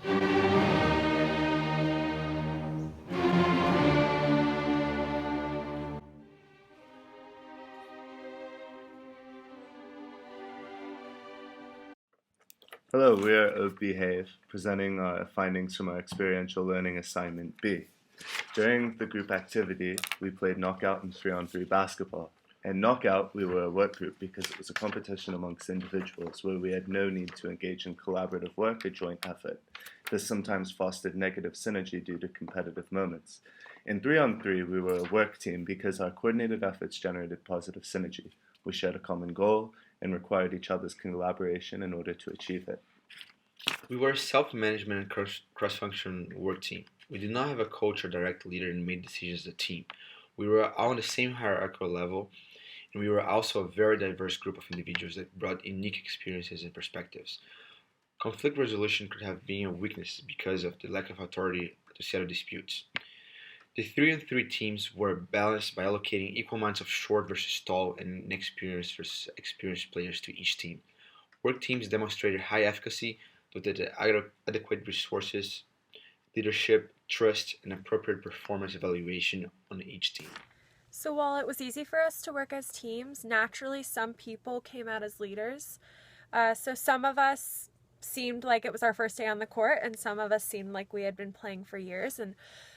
Hello, we are of Behave, presenting our findings from our experiential learning assignment B. During the group activity, we played knockout and 3-on-3 basketball. In knockout, we were a work group because it was a competition amongst individuals where we had no need to engage in collaborative work or joint effort. This sometimes fostered negative synergy due to competitive moments. In 3-on-3, we were a work team because our coordinated efforts generated positive synergy. We shared a common goal and required each other's collaboration in order to achieve it. We were a self-management and cross-functional work team. We did not have a coach or direct leader and made decisions as a team. We were all on the same hierarchical level, and we were also a very diverse group of individuals that brought unique experiences and perspectives. Conflict resolution could have been a weakness because of the lack of authority to settle disputes. The 3-on-3 teams were balanced by allocating equal amounts of short versus tall and inexperienced versus experienced players to each team. Work teams demonstrated high efficacy with the adequate resources, leadership, trust, and appropriate performance evaluation on each team. So while it was easy for us to work as teams, naturally some people came out as leaders. So some of us seemed like it was our first day on the court, and some of us seemed like we had been playing for years. And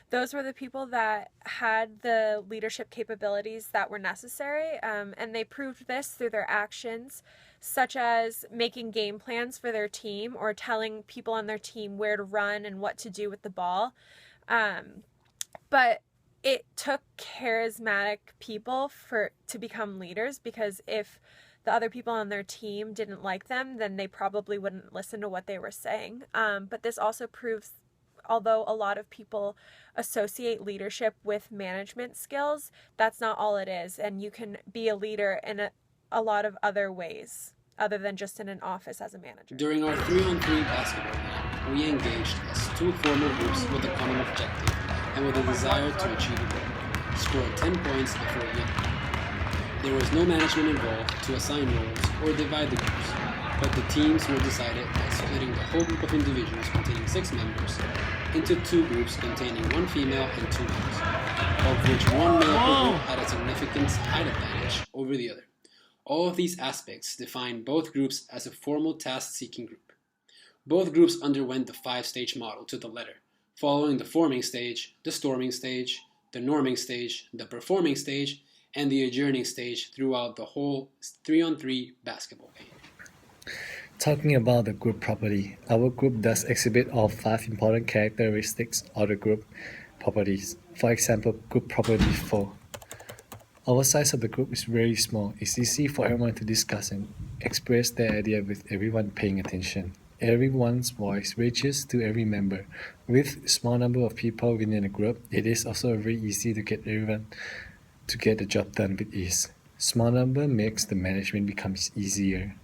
those were the people that had the leadership capabilities that were necessary, and they proved this through their actions, such as making game plans for their team or telling people on their team where to run and what to do with the ball. But it took charismatic people to become leaders, because if the other people on their team didn't like them, then they probably wouldn't listen to what they were saying. But this also proves, although a lot of people associate leadership with management skills, that's not all it is. And you can be a leader in a lot of other ways, other than just in an office as a manager. During our 3-on-3 basketball game, we engaged as two formal groups with a common objective and with a desire to achieve a goal. Score 10 points before the other. There was no management involved to assign roles or divide the groups, but the teams were decided by splitting the whole group of individuals containing 6 members into 2 groups containing 1 female and 2 males, of which 1 male per group had a significant height advantage over the other. All of these aspects define both groups as a formal task-seeking group. Both groups underwent the 5-stage model to the letter, following the forming stage, the storming stage, the norming stage, the performing stage, and the adjourning stage throughout the whole 3-on-3 basketball game. Talking about the group property, our group does exhibit all 5 important characteristics of the group properties. For example, group property 4. Our size of the group is very small. It's easy for everyone to discuss and express their idea with everyone paying attention. Everyone's voice reaches to every member. With a small number of people within a group, it is also very easy to get everyone to get the job done with ease. Small number makes the management becomes easier.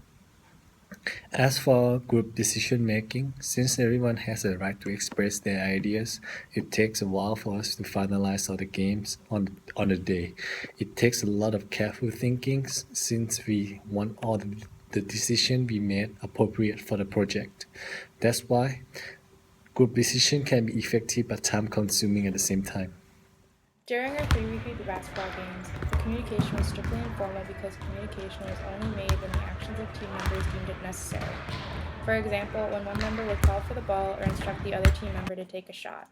As for group decision making, since everyone has a right to express their ideas, it takes a while for us to finalize all the games on the day. It takes a lot of careful thinking since we want all the decision we made appropriate for the project. That's why group decision can be effective but time consuming at the same time. During our 3v3 basketball games, the communication was strictly informal because communication was only made when the actions of team members deemed it necessary. For example, when one member would call for the ball or instruct the other team member to take a shot.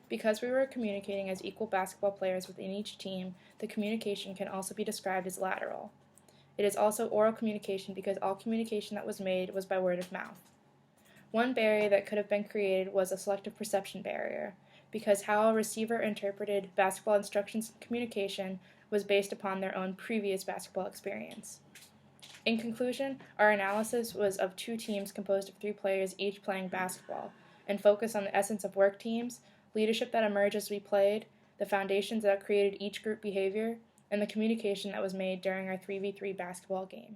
Because we were communicating as equal basketball players within each team, the communication can also be described as lateral. It is also oral communication because all communication that was made was by word of mouth. One barrier that could have been created was a selective perception barrier, because how a receiver interpreted basketball instructions and communication was based upon their own previous basketball experience. In conclusion, our analysis was of 2 teams composed of 3 players each playing basketball, and focused on the essence of work teams, leadership that emerged as we played, the foundations that created each group behavior, and the communication that was made during our 3v3 basketball game.